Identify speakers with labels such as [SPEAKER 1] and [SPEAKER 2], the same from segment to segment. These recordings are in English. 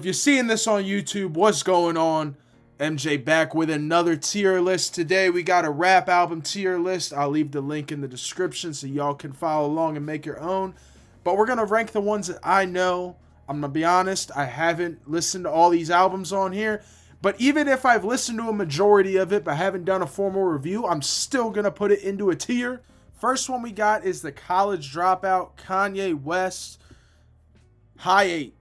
[SPEAKER 1] you're seeing this on YouTube, what's going on? MJ back with another tier list. Today we got a rap album tier list. I'll leave the link in the description so y'all can follow along and make your own. But we're going to rank the ones that I know. I'm going to be honest, I haven't listened to all these albums on here. But even if I've listened to a majority of it but haven't done a formal review, I'm still going to put it into a tier. First one we got is the College Dropout, Kanye West. High 8.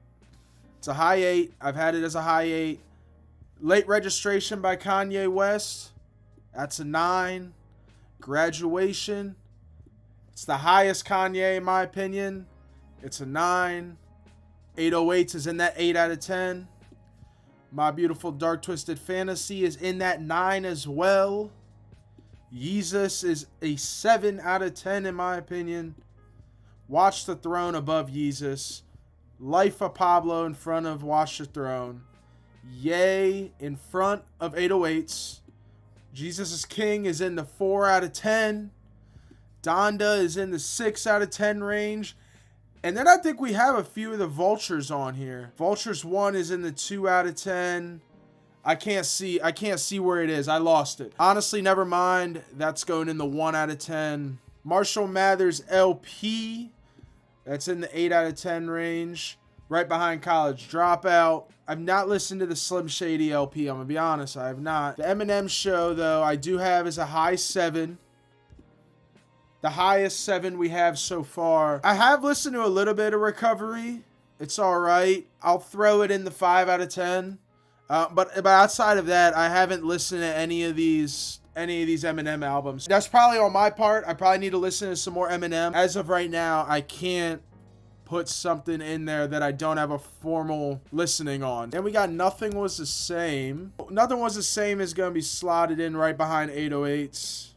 [SPEAKER 1] It's a high 8. I've had it as a high 8. Late Registration by Kanye West. That's a 9. Graduation. It's the highest Kanye in my opinion. It's a 9. 808s is in that 8 out of 10. My Beautiful Dark Twisted Fantasy is in that 9 as well. Yeezus is a 7 out of 10 in my opinion. Watch the Throne above Yeezus. Life of Pablo in front of Watch the Throne. Ye in front of 808s. Jesus is King is in the 4 out of 10. Donda is in the 6 out of 10 range. And then I think we have a few of the Vultures on here. Vultures 1 is in the 2 out of 10. I can't see where it is. I lost it. Honestly, never mind. That's going in the 1 out of 10. Marshall Mathers LP. That's in the 8 out of 10 range. Right behind College Dropout. I've not listened to the Slim Shady LP. I'm going to be honest. I have not. The Eminem Show, though, I do have as a high 7. The highest 7 we have so far. I have listened to a little bit of Recovery. It's all right. I'll throw it in the 5 out of 10. But outside of that, I haven't listened to any of these Eminem albums. That's probably on my part. I probably need to listen to some more Eminem. As of right now, I can't put something in there that I don't have a formal listening on. And we got Nothing Was the Same. Nothing Was the Same is going to be slotted in right behind 808s.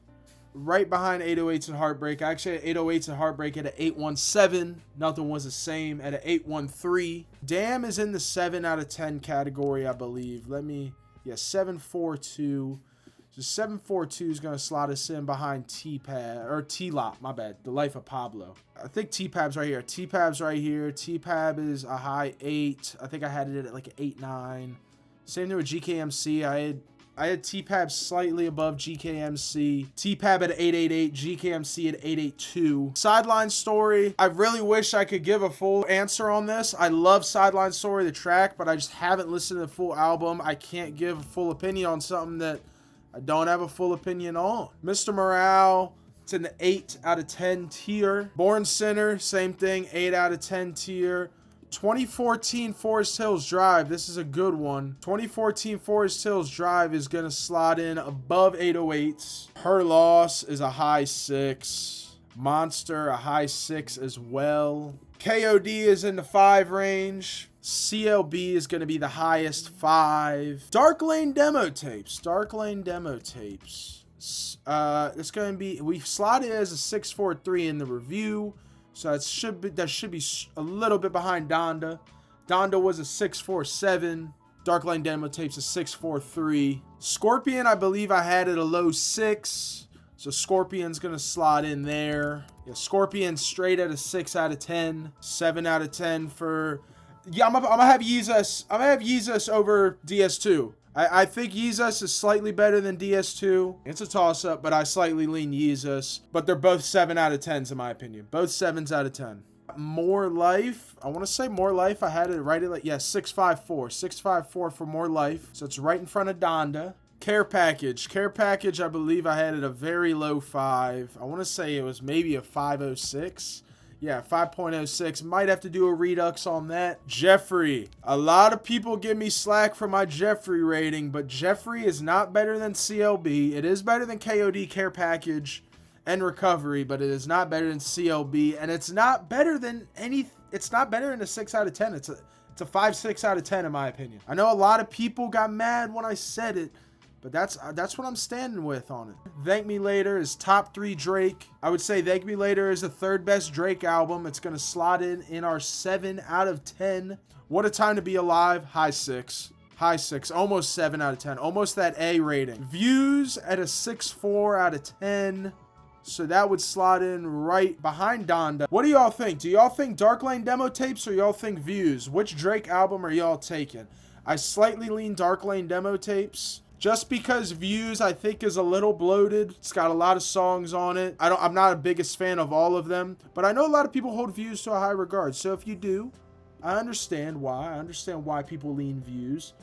[SPEAKER 1] Right behind 808s and Heartbreak. I actually had 808s and Heartbreak at an 817. Nothing Was the Same at an 813. Damn is in the 7 out of 10 category, I believe. 742. So 742 is going to slot us in behind T-Lop, my bad. The Life of Pablo. I think T-Pab's right here. T-Pab's right here. T-Pab is a high 8. I think I had it at like an 8-9. Same thing with GKMC. I had T-Pab slightly above GKMC. T-Pab at 888, GKMC at 882. Sideline Story. I really wish I could give a full answer on this. I love Sideline Story, the track, but I just haven't listened to the full album. I can't give a full opinion on something that I don't have a full opinion on. Mr. Morale, it's in the 8 out of 10 tier. Born Sinner, same thing, 8 out of 10 tier. 2014 Forest Hills Drive, this is a good one. 2014 Forest Hills Drive is going to slot in above 808s. Her Loss is a high 6. Monster, a high 6 as well. KOD is in the 5 range. CLB is going to be the highest 5. Dark Lane Demo Tapes. Dark Lane Demo Tapes. It's going to be, we've slotted it as a 643 in the review. So that should be a little bit behind Donda. Donda was a 647. Dark Lane Demo Tapes a 643. Scorpion, I believe I had it a low 6. So Scorpion's going to slot in there. Yeah, Scorpion straight at a 6 out of 10. 7 out of 10 for... Yeah, I'm gonna have Yeezus. I'm gonna have Yeezus over DS2. I think Yeezus is slightly better than DS2. It's a toss-up, but I slightly lean Yeezus. But they're both 7 out of 10s in my opinion. Both 7s out of 10. More Life. I want to say More Life. I had it right at, 654. 654 for More Life. So it's right in front of Donda. Care Package. Care Package, I believe I had it a very low 5. I want to say it was maybe a 506. Yeah, 5.06. Might have to do a redux on that. Jeffrey. A lot of people give me slack for my Jeffrey rating, but Jeffrey is not better than CLB. It is better than KOD, Care Package, and Recovery, but it is not better than CLB, and it's not better than it's not better than a 6 out of 10. It's a 5, 6 out of 10 in my opinion. I know a lot of people got mad when I said it, but that's what I'm standing with on it. Thank Me Later is top 3 Drake. I would say Thank Me Later is the 3rd best Drake album. It's going to slot in our 7 out of 10. What a Time to Be Alive, high 6. High 6, almost 7 out of 10. Almost that A rating. Views at a 6.4 out of 10. So that would slot in right behind Donda. What do y'all think? Do y'all think Dark Lane demo tapes or y'all think Views? Which Drake album are y'all taking? I slightly lean Dark Lane demo tapes. Just because Views, I think, is a little bloated. It's got a lot of songs on it. I'm not a biggest fan of all of them, but I know a lot of people hold Views to a high regard. So if you do, I understand why. I understand why people lean Views.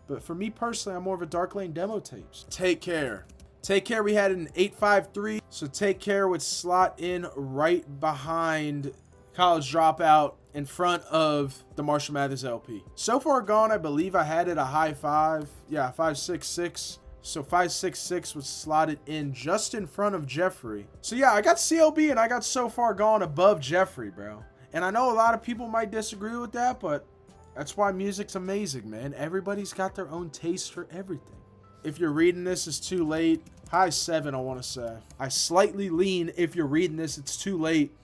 [SPEAKER 1] But for me personally, I'm more of a Dark Lane demo tapes. Take Care. Take Care, we had an 853. So Take Care would slot in right behind College Dropout, in front of the Marshall Mathers LP. So Far Gone, I believe I had it a high 5. Yeah, 566. So 566 was slotted in just in front of Jeffrey. So yeah, I got CLB and I got So Far Gone above Jeffrey, bro. And I know a lot of people might disagree with that, but that's why music's amazing, man. Everybody's got their own taste for everything. If You're Reading This, It's Too Late. High 7, I want to say. I slightly lean If You're Reading This, It's Too Late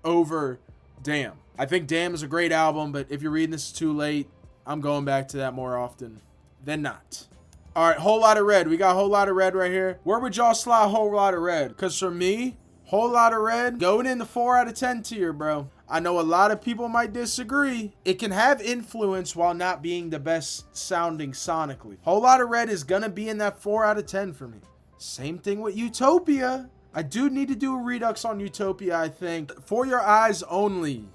[SPEAKER 1] over Damn. I think Damn is a great album, but If You're Reading This, It's Too Late. I'm going back to that more often than not. All right, Whole Lot of Red. We got Whole Lot of Red right here. Where would y'all slide Whole Lot of Red? Because for me, Whole Lot of Red going in the 4 out of 10 tier, bro. I know a lot of people might disagree. It can have influence while not being the best sounding sonically. Whole Lot of Red is going to be in that 4 out of 10 for me. Same thing with Utopia. I do need to do a redux on Utopia, I think. For Your Eyes Only,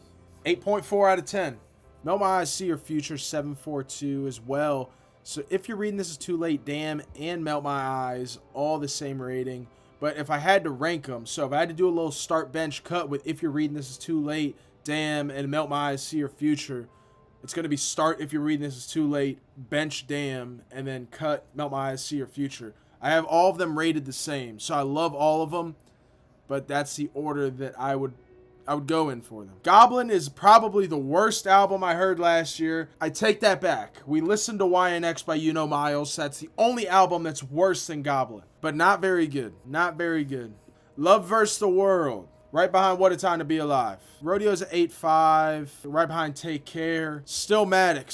[SPEAKER 1] 8.4 out of 10. Melt My Eyes, See Your Future, 742 as well. So If You're Reading This, Is Too Late, Damn, and Melt My Eyes, all the same rating. But if I had to rank them, so if I had to do a little start bench cut with If You're Reading This, Is Too Late, Damn, and Melt My Eyes, See Your Future, it's going to be start If You're Reading This, Is Too Late, bench Damn, and then cut Melt My Eyes, See Your Future. I have all of them rated the same, so I love all of them, but that's the order that I would go in for them. Goblin is probably the worst album I heard last year. I take that back. We listened to YNX by You Know Miles. That's the only album that's worse than Goblin, but not very good. Not very good. Love vs. the World, right behind What a Time to Be Alive. Rodeo's at 8.5, right behind Take Care. Stillmatic.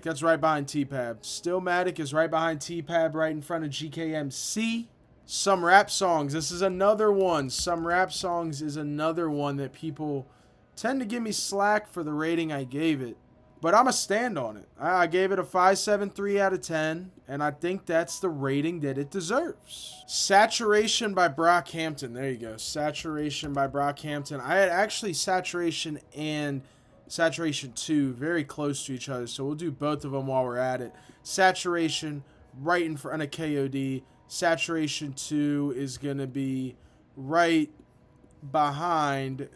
[SPEAKER 1] That's right behind T-Pab. Stillmatic is right behind T-Pab, right in front of GKMC. Some Rap Songs. This is another one. Some Rap Songs is another one that people tend to give me slack for the rating I gave it. But I'm going to stand on it. I gave it a 5.73 out of 10, and I think that's the rating that it deserves. Saturation by Brockhampton. There you go. Saturation by Brockhampton. I had actually Saturation and Saturation 2 very close to each other, so we'll do both of them while we're at it. Saturation right in front of KOD. Saturation 2 is going to be right behind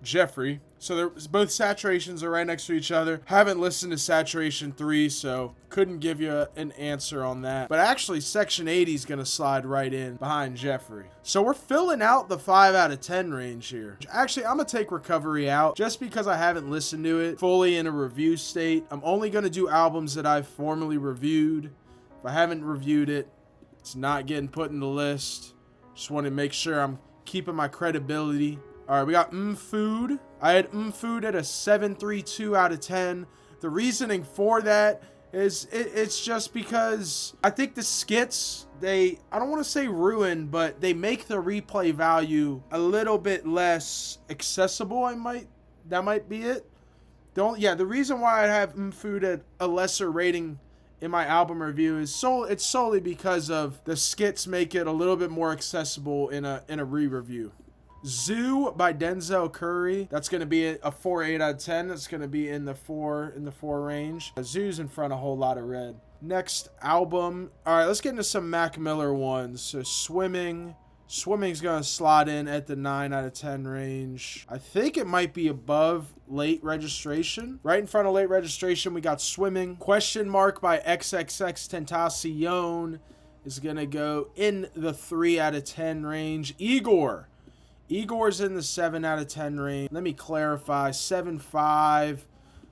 [SPEAKER 1] Jeffrey. So both Saturations are right next to each other. Haven't listened to Saturation 3, so couldn't give you an answer on that. But actually, Section 80 is going to slide right in behind Jeffrey. So we're filling out the 5 out of 10 range here. Actually, I'm going to take Recovery out just because I haven't listened to it fully in a review state. I'm only going to do albums that I've formally reviewed. If I haven't reviewed it, it's not getting put in the list. Just want to make sure I'm keeping my credibility. All right, we got Food. I had Food at a 7.32 out of 10. The reasoning for that is it's just because I think the skits, I don't want to say ruin, but they make the replay value a little bit less accessible. That might be it. The reason why I have Food at a lesser rating in my album review is it's solely because of the skits make it a little bit more accessible in a re-review. Zoo by Denzel Curry. That's going to be a 4.8 out of 10. That's going to be in the 4 range. Zoo's in front of a Whole Lot of Red. Next album. All right, let's get into some Mac Miller ones. So Swimming. Swimming's going to slot in at the 9 out of 10 range. I think it might be above Late Registration. Right in front of Late Registration, we got Swimming. Question Mark by XXX Tentacion is going to go in the 3 out of 10 range. Igor's in the 7 out of 10 range. Let me clarify. 7.5.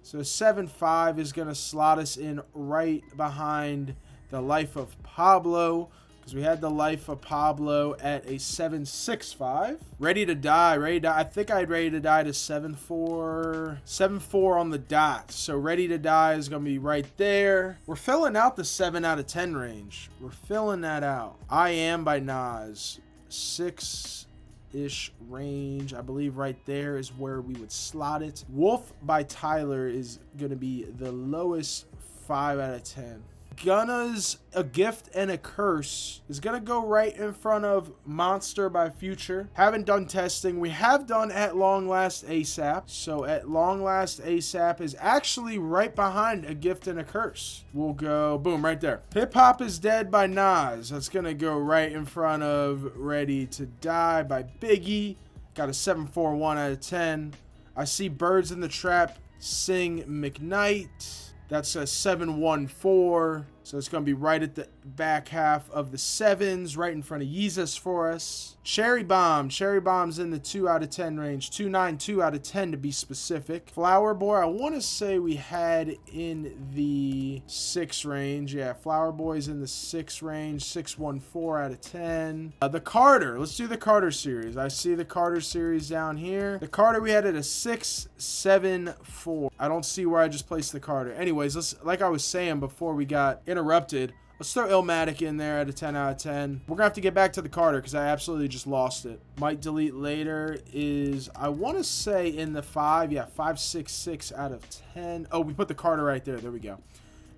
[SPEAKER 1] So 7.5 is going to slot us in right behind The Life of Pablo, because we had The Life of Pablo at a 7.65. Ready to Die. I think I had Ready to Die to 7.4. 7.4 on the dot. So Ready to Die is going to be right there. We're filling out the 7 out of 10 range. We're filling that out. I Am by Nas. 6-ish range. I believe right there is where we would slot it. Wolf by Tyler is going to be the lowest 5 out of 10. Gunna's A Gift and a Curse is going to go right in front of Monster by Future. Haven't done testing. We have done At Long Last ASAP. So At Long Last ASAP is actually right behind A Gift and a Curse. We'll go, boom, right there. Hip Hop is Dead by Nas. That's going to go right in front of Ready to Die by Biggie. Got a 741 out of 10. I See Birds in the Trap Sing McKnight. That's a 714. So it's going to be right at the back half of the 7s, right in front of Yeezus for us. Cherry Bomb. Cherry Bomb's in the 2 out of 10 range. 292 out of 10 to be specific. Flower Boy, I want to say we had in the 6 range. Yeah, Flower Boy's in the 6 range. 614 out of 10. The Carter. Let's do the Carter series. I see the Carter series down here. The Carter we had at a 674. I don't see where I just placed the Carter. Anyways, let's, like I was saying before we got interrupted, let's throw Illmatic in there at a 10 out of 10. We're gonna have to get back to the Carter because I absolutely just lost it. Might Delete Later is, I want to say in the 5. Yeah, 566 out of 10. Oh, we put the Carter right there. There we go.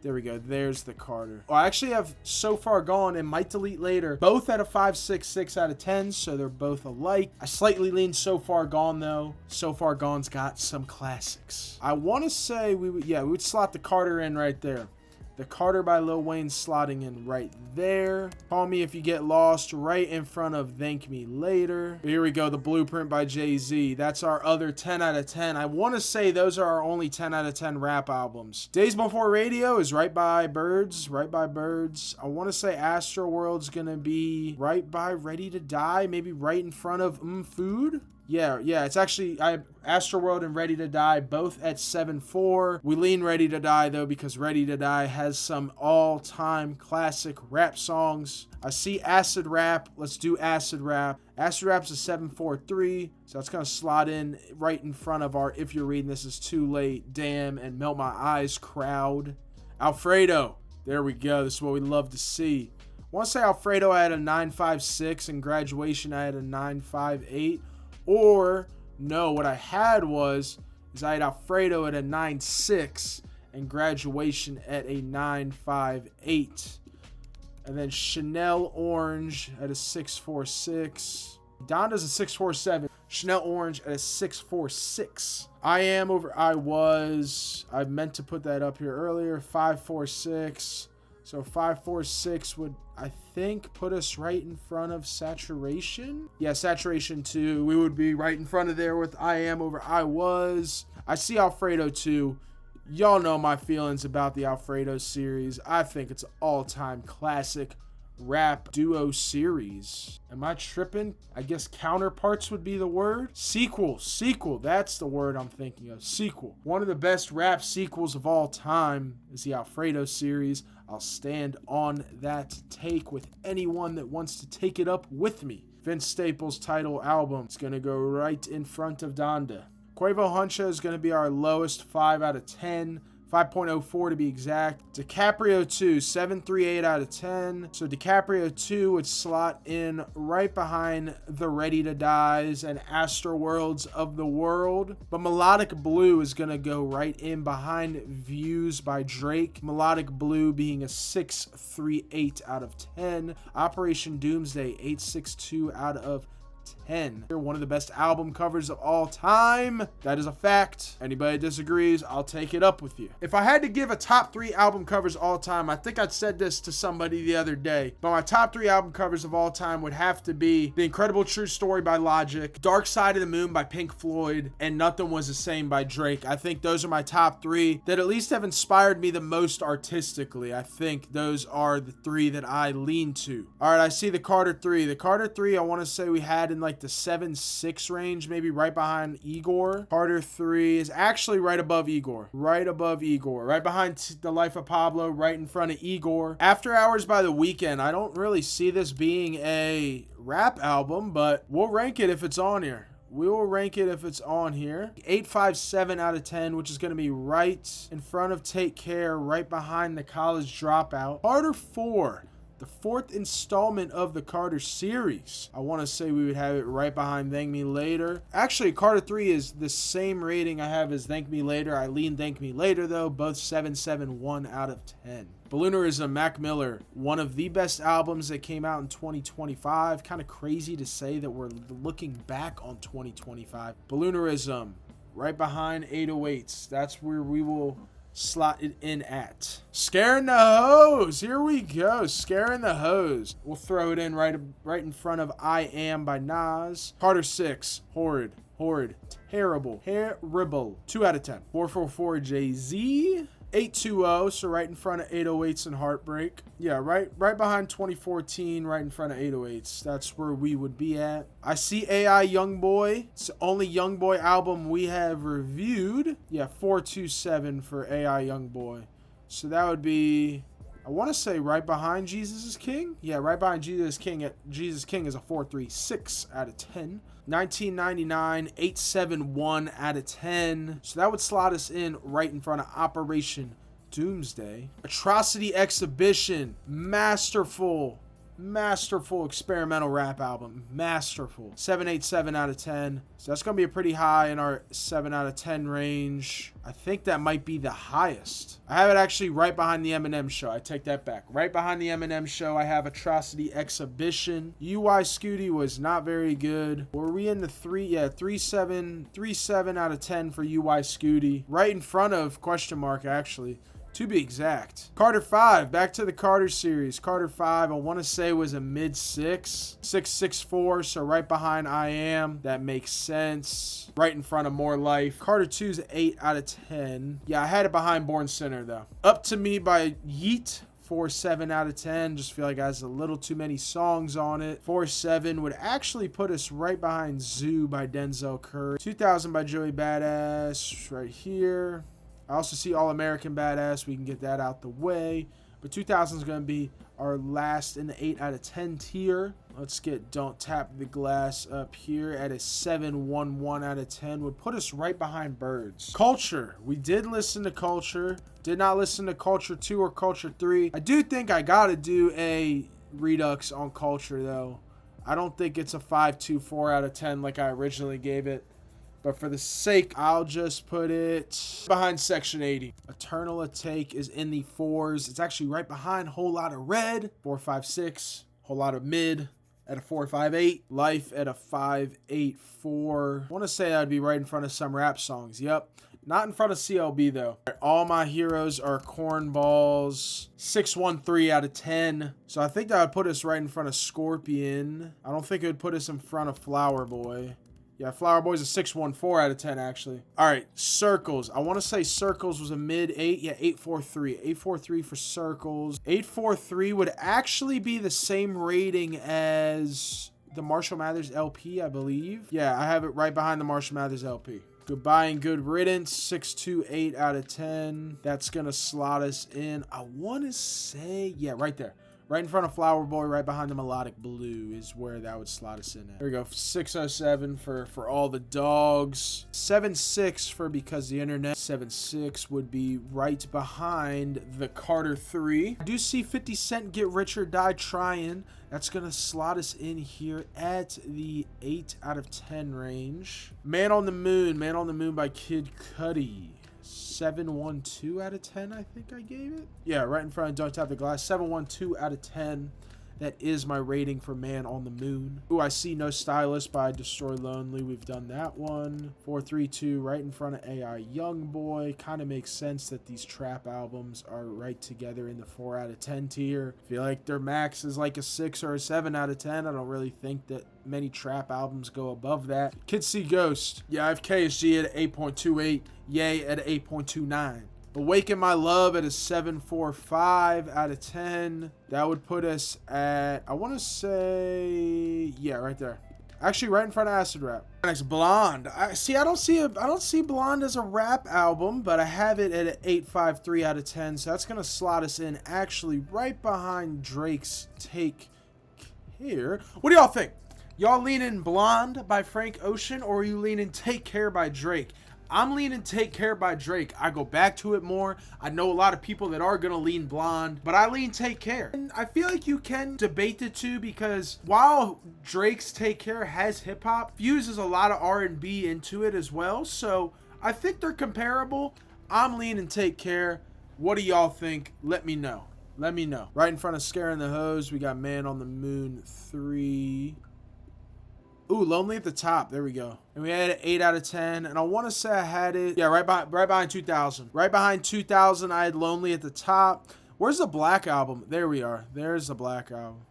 [SPEAKER 1] There we go. There's the Carter. Oh, I actually have So Far Gone and Might Delete Later both at a 566 out of 10, so they're both alike. I slightly lean So Far Gone though. So Far Gone's got some classics. I want to say we would slot the Carter in right there. The Carter by Lil Wayne slotting in right there. Call Me If You Get Lost right in front of Thank Me Later. Here we go, The Blueprint by Jay-Z. That's our other 10 out of 10. I want to say those are our only 10 out of 10 rap albums. Days Before Radio is Right by Birds. Right by Birds. I want to say Astroworld's going to be right by Ready to Die. Maybe right in front of Food. Yeah, it's actually Astroworld and Ready to Die both at 7.4. We lean Ready to Die though because Ready to Die has some all-time classic rap songs. I see Acid Rap. Let's do Acid Rap. Acid Rap's a 7.43, so that's gonna slot in right in front of our If You're Reading This Is Too Late, Damn, and Melt My Eyes crowd. Alfredo. There we go. This is what we love to see. I want to say Alfredo I had a 9.56 and Graduation I had a 9.58. Or, no, what I had is I had Alfredo at a 9.6 and Graduation at a 9.58. And then Chanel Orange at a 6.46. Donda's a 6.47. Chanel Orange at a 6.46. I Am Over I Was. I meant to put that up here earlier. 5.46. So 5.46 would, I think, put us right in front of Saturation. Yeah, Saturation 2. We would be right in front of there with I Am Over I Was. I see Alfredo 2. Y'all know my feelings about the Alfredo series. I think it's an all-time classic rap duo series. Am I tripping? I guess counterparts would be the word. Sequel. That's the word I'm thinking of. Sequel. One of the best rap sequels of all time is the Alfredo series. I'll stand on that take with anyone that wants to take it up with me. Vince Staples' title album is going to go right in front of Donda. Quavo Huncha is going to be our lowest 5 out of 10. 5.04 to be exact. DiCaprio 2, 7.38 out of 10. So DiCaprio 2 would slot in right behind the Ready to Dies and Astroworlds of the world. But Melodic Blue is going to go right in behind Views by Drake. Melodic Blue being a 6.38 out of 10. Operation Doomsday, 8.62 out of 10. One of the best album covers of all time. That is a fact. Anybody disagrees, I'll take it up with you. If I had to give a top 3 album covers all time, I think I said this to somebody the other day, but my top 3 album covers of all time would have to be The Incredible True Story by Logic, Dark Side of the Moon by Pink Floyd, and Nothing Was the Same by Drake. I think those are my top 3 that at least have inspired me the most artistically. I think those are the 3 that I lean to. All right, I see the Carter 3. The Carter 3, I want to say we had in like the 7.6 range, maybe right behind Igor. Carter 3 is actually right above Igor. Right above Igor. Right behind The Life of Pablo, right in front of Igor. After Hours by The Weeknd, I don't really see this being a rap album, but we'll rank it if it's on here. We will rank it if it's on here. 8.57 out of 10, which is going to be right in front of Take Care, right behind The College Dropout. Carter 4. the 4th installment of the Carter series. I want to say we would have it right behind Thank Me Later. Actually, Carter 3 is the same rating I have as Thank Me Later. I lean Thank Me Later, though. Both 7.71 out of 10. Balloonerism, Mac Miller, one of the best albums that came out in 2025. Kind of crazy to say that we're looking back on 2025. Balloonerism, right behind 808s. That's where we will slot it in at. Scaring the Hose. Here we go. Scaring the Hose. We'll throw it in right in front of I Am by Nas. Carter 6. Horrid. Terrible. 2 out of 10. 444 Jay-Z. 820, so right in front of 808s and Heartbreak. Yeah, right behind 2014, right in front of 808s. That's where we would be at. I see AI Youngboy. It's the only Youngboy album we have reviewed. Yeah, 427 for AI Youngboy. So that would be, I want to say right behind Jesus is King. Yeah, right behind Jesus King. Jesus King is a 436 out of 10. 1999, 871 out of 10. So that would slot us in right in front of Operation Doomsday. Atrocity Exhibition. Masterful experimental rap album. Masterful. 787 out of 10. So that's going to be a pretty high in our 7 out of 10 range. I think that might be the highest. I have it actually right behind the Eminem Show. I take that back. Right behind the Eminem Show, I have Atrocity Exhibition. UI Scooty was not very good. Were we in the 3? Yeah, 3.7 out of 10 for UI Scooty. Right in front of question mark, actually. To be exact. Carter 5, back to the Carter series. Carter 5, I want to say was a mid-6. 6.64, so right behind I Am. That makes sense. Right in front of More Life. Carter 2's 8 out of 10. Yeah, I had it behind Born Sinner, though. Up to Me by Yeet. 4.7 out of 10. Just feel like it has a little too many songs on it. 4.7 would actually put us right behind Zoo by Denzel Curry. 2000 by Joey Badass right here. I also see All American Badass. We can get that out the way. But 2000 is going to be our last in the 8 out of 10 tier. Let's get Don't Tap the Glass up here at a 7.11 out of 10. Would put us right behind Birds. Culture. We did listen to Culture. Did not listen to Culture 2 or Culture 3. I do think I got to do a Redux on Culture, though. I don't think it's a 5.24 out of 10 like I originally gave it. But for the sake, I'll just put it behind Section 80. Eternal Atake is in the 4s. It's actually right behind Whole Lot of Red. 4.56. Whole Lot of Mid at a 4.58. Life at a 5.84. I want to say that would be right in front of some rap songs. Yep. Not in front of CLB, though. All My Heroes Are Cornballs. 6.13 out of 10. So I think that would put us right in front of Scorpion. I don't think it would put us in front of Flower Boy. Yeah, Flower Boy's a 6.14 out of 10, actually. All right, Circles. I want to say Circles was a mid-8. Yeah, 8.43. 8.43 for Circles. 8.43 would actually be the same rating as the Marshall Mathers LP, I believe. Yeah, I have it right behind the Marshall Mathers LP. Goodbye and Good Riddance, 6.28 out of 10. That's going to slot us in. I want to say, yeah, right there. Right in front of Flower Boy, right behind the Melodic Blue is where that would slot us in at. There we go. 6.07 for All the Dogs. 7.6 for Because the Internet. 7.6 would be right behind the Carter 3. I do see 50 Cent Get Rich or Die Trying. That's going to slot us in here at the 8 out of 10 range. Man on the Moon by Kid Cudi. 7.12 out of 10, I think I gave it. Yeah, right in front of Don't Tap the Glass. 7.12 out of 10. That is my rating for Man on the Moon. Ooh, I see No Stylist by Destroy Lonely. We've done that one. 4.32 right in front of AI Youngboy. Kind of makes sense that these trap albums are right together in the 4 out of 10 tier. I feel like their max is like a 6 or a 7 out of 10. I don't really think that many trap albums go above that. Kids See Ghost. Yeah, I have KSG at 8.28. Yay at 8.29. Awaken My Love at a 7.45 out of 10. That would put us at, I want to say, yeah, right there. Actually, right in front of Acid Rap. Next, Blonde. I don't see Blonde as a rap album, but I have it at an 8.53 out of 10. So that's gonna slot us in actually right behind Drake's Take Care. What do y'all think? Y'all leaning Blonde by Frank Ocean, or are you leaning Take Care by Drake? I'm leaning Take Care by Drake. I go back to it more. I know a lot of people that are going to lean Blonde, but I lean Take Care. And I feel like you can debate the two because while Drake's Take Care has hip hop, fuses a lot of R&B into it as well. So I think they're comparable. I'm leaning Take Care. What do y'all think? Let me know. Let me know. Right in front of Scaring the Hose, we got Man on the Moon 3. Ooh, Lonely at the top. There we go. And we had an 8 out of 10. And I want to say I had it. Yeah, right behind 2000. Right behind 2000, I had Lonely at the top. Where's the Black Album? There we are. There's the Black Album.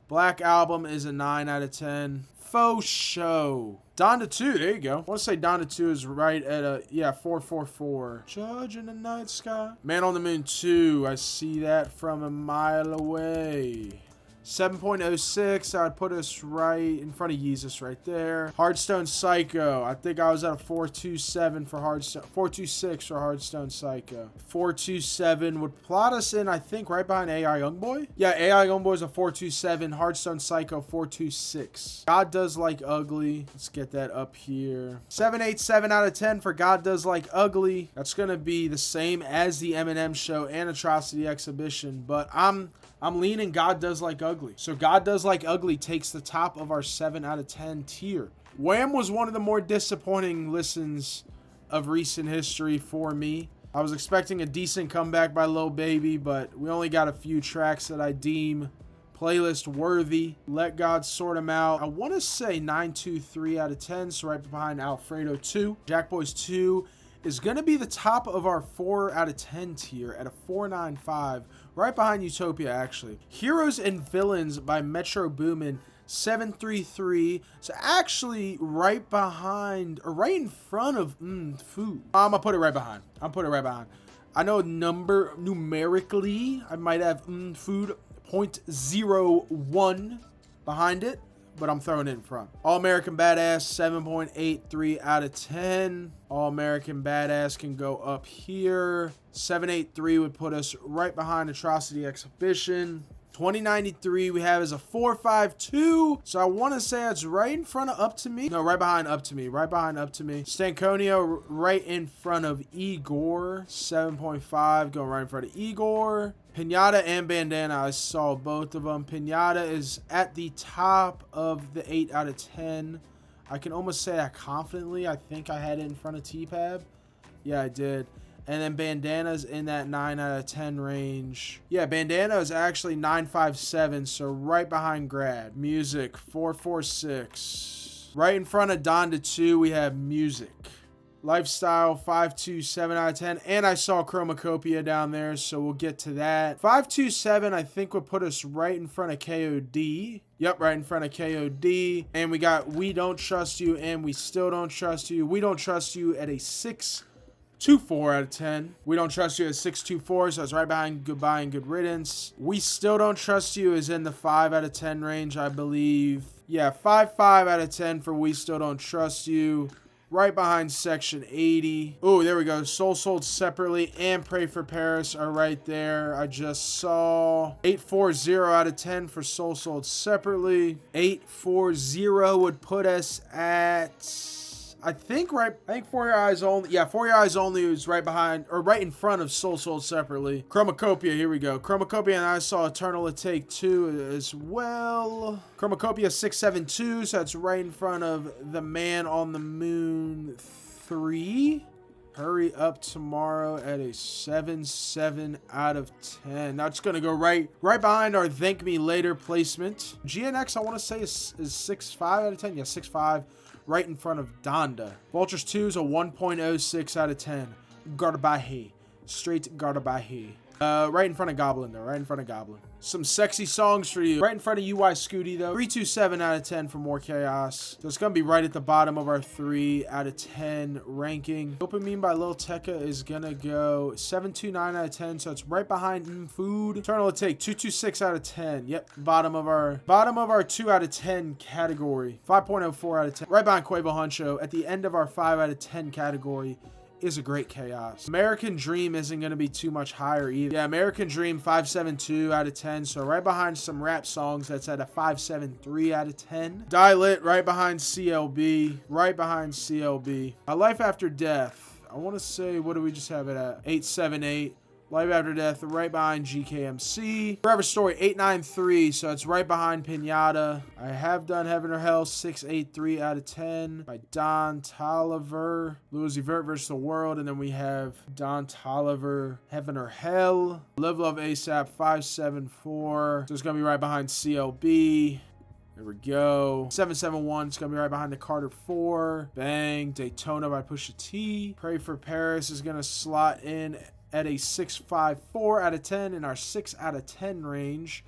[SPEAKER 1] Black Album is a 9 out of 10. Faux show. Donda 2. There you go. I want to say Donda 2 is right at a, yeah, 444. Judge in the night sky. Man on the Moon 2. I see that from a mile away. 7.06, I'd put us right in front of Yeezus right there. Hearthstone Psycho, I think I was at a 427 for Hearthstone, 426 for Hearthstone Psycho. 427 would plot us in, I think, right behind AI Youngboy. Yeah, AI Youngboy is a 427, Hearthstone Psycho 426. God Does Like Ugly, let's get that up here. 787 out of 10 for God Does Like Ugly. That's gonna be the same as the Eminem Show and Atrocity Exhibition, but I'm leaning God Does Like Ugly. So God Does Like Ugly takes the top of our 7 out of 10 tier. Wham was one of the more disappointing listens of recent history for me. I was expecting a decent comeback by Lil Baby, but we only got a few tracks that I deem playlist worthy. Let God Sort 'Em Out. I want to say 923 out of 10, so right behind Alfredo 2. Jack Boys 2 is going to be the top of our 4 out of 10 tier at a 495, right behind Utopia, actually. Heroes and Villains by Metro Boomin, 733. So actually right behind, or right in front of Food. I'm going to put it right behind. I know numerically, I might have Food 0.01 behind it, but I'm throwing it in front. All American Badass, 7.83 out of 10. All American Badass can go up here. 783 would put us right behind Atrocity Exhibition. 2093 we have as a 452. So I want to say that's right in front of Up To Me. No, right behind Up To Me. Right behind Up To Me. Stankonio right in front of Igor. 7.5 going right in front of Igor. Pinata and Bandana, I saw both of them. Pinata is at the top of the 8 out of 10. I can almost say that confidently. I think I had it in front of T-Pab. Yeah, I did. And then Bandana's in that 9 out of 10 range. Yeah, Bandana is actually 957, so right behind Grad. Music, 446. Right in front of Donda 2, we have Music. Lifestyle, 527 out of 10. And I saw Chromacopia down there, so we'll get to that. 527, I think, would put us right in front of KOD. Yep, right in front of KOD. And we got We Don't Trust You and We Still Don't Trust You. We Don't Trust You at a 624 out of 10. We Don't Trust You at 624, so it's right behind Goodbye and Good Riddance. We Still Don't Trust You is in the 5 out of 10 range, I believe. Yeah, 5 out of 10 for We Still Don't Trust You. Right behind Section 80. Oh, there we go. Soul Sold Separately and Pray for Paris are right there. I just saw 840 out of 10 for Soul Sold Separately. 840 would put us at, I think For Your Eyes Only. Yeah, For Your Eyes Only is right behind, or right in front of Soul Sold Separately. Chromacopia, here we go. Chromacopia and I saw Eternal It Take 2 as well. Chromacopia 672, so that's right in front of The Man on the Moon 3. Hurry Up Tomorrow at a 7 out of 10. Now it's going to go right behind our Thank Me Later placement. GNX, I want to say, is 6.5 out of 10. Yeah, 6.5. Right in front of Donda. Vultures 2 is a 1.06 out of 10. Gardabahi. Straight Gardabahi. Right in front of Goblin, though. Right in front of Goblin. Some sexy songs for you. Right in front of UI Scooty, though. 327 out of 10 for More Chaos. So it's going to be right at the bottom of our 3 out of 10 ranking. Dopamine by Lil Tecca is going to go 729 out of 10. So it's right behind Food. Eternal It Take 226 out of 10. Yep. Bottom of our 2 out of 10 category. 5.04 out of 10. Right behind Quavo Huncho. At the end of our 5 out of 10 category is a great chaos. American Dream isn't going to be too much higher either. Yeah, American Dream 572 out of 10. So right behind some rap songs, that's at a 573 out of 10. Die Lit right behind CLB. Right behind CLB. A Life After Death. I want to say, what do we just have it at? 878. Life After Death right behind GKMC. Forever Story 893, so it's right behind Pinata. I have done Heaven or Hell 683 out of 10 by Don Toliver. Louis Vert versus the World, and then we have Don Toliver Heaven or Hell. Live Love ASAP 574. So it's gonna be right behind CLB. There we go. 771. It's going to be right behind the Carter 4. Bang. Daytona by Pusha T. Pray for Paris is going to slot in at a 654 out of 10 in our 6 out of 10 range.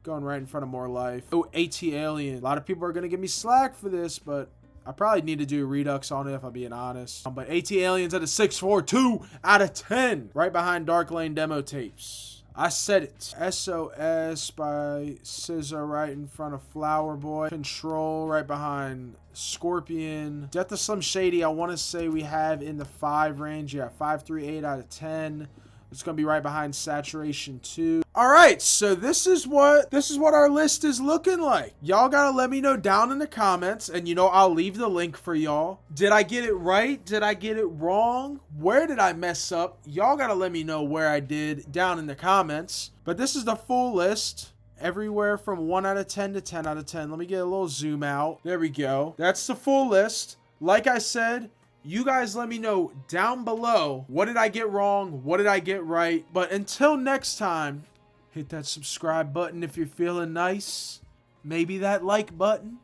[SPEAKER 1] Going right in front of More Life. Oh, AT Alien. A lot of people are going to give me slack for this, but I probably need to do a redux on it if I'm being honest. But AT Alien's at a 642 out of 10. Right behind Dark Lane Demo Tapes. I said it. SOS by SZA right in front of Flower Boy. Control right behind Scorpion. Death of Slim Shady, I want to say we have in the 5 range. Yeah, 538 out of 10. It's going to be right behind Saturation 2. All right, so this is what our list is looking like. Y'all got to let me know down in the comments, and I'll leave the link for y'all. Did I get it right? Did I get it wrong? Where did I mess up? Y'all got to let me know where I did down in the comments. But this is the full list. Everywhere from 1 out of 10 to 10 out of 10. Let me get a little zoom out. There we go. That's the full list. Like I said, you guys let me know down below, what did I get wrong? What did I get right? But until next time, hit that subscribe button if you're feeling nice. Maybe that like button.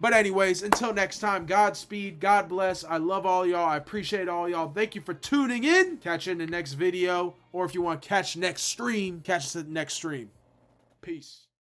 [SPEAKER 1] But anyways, until next time, Godspeed, God bless. I love all y'all. I appreciate all y'all. Thank you for tuning in. Catch you in the next video. Or if you want to catch next stream, catch us at the next stream. Peace.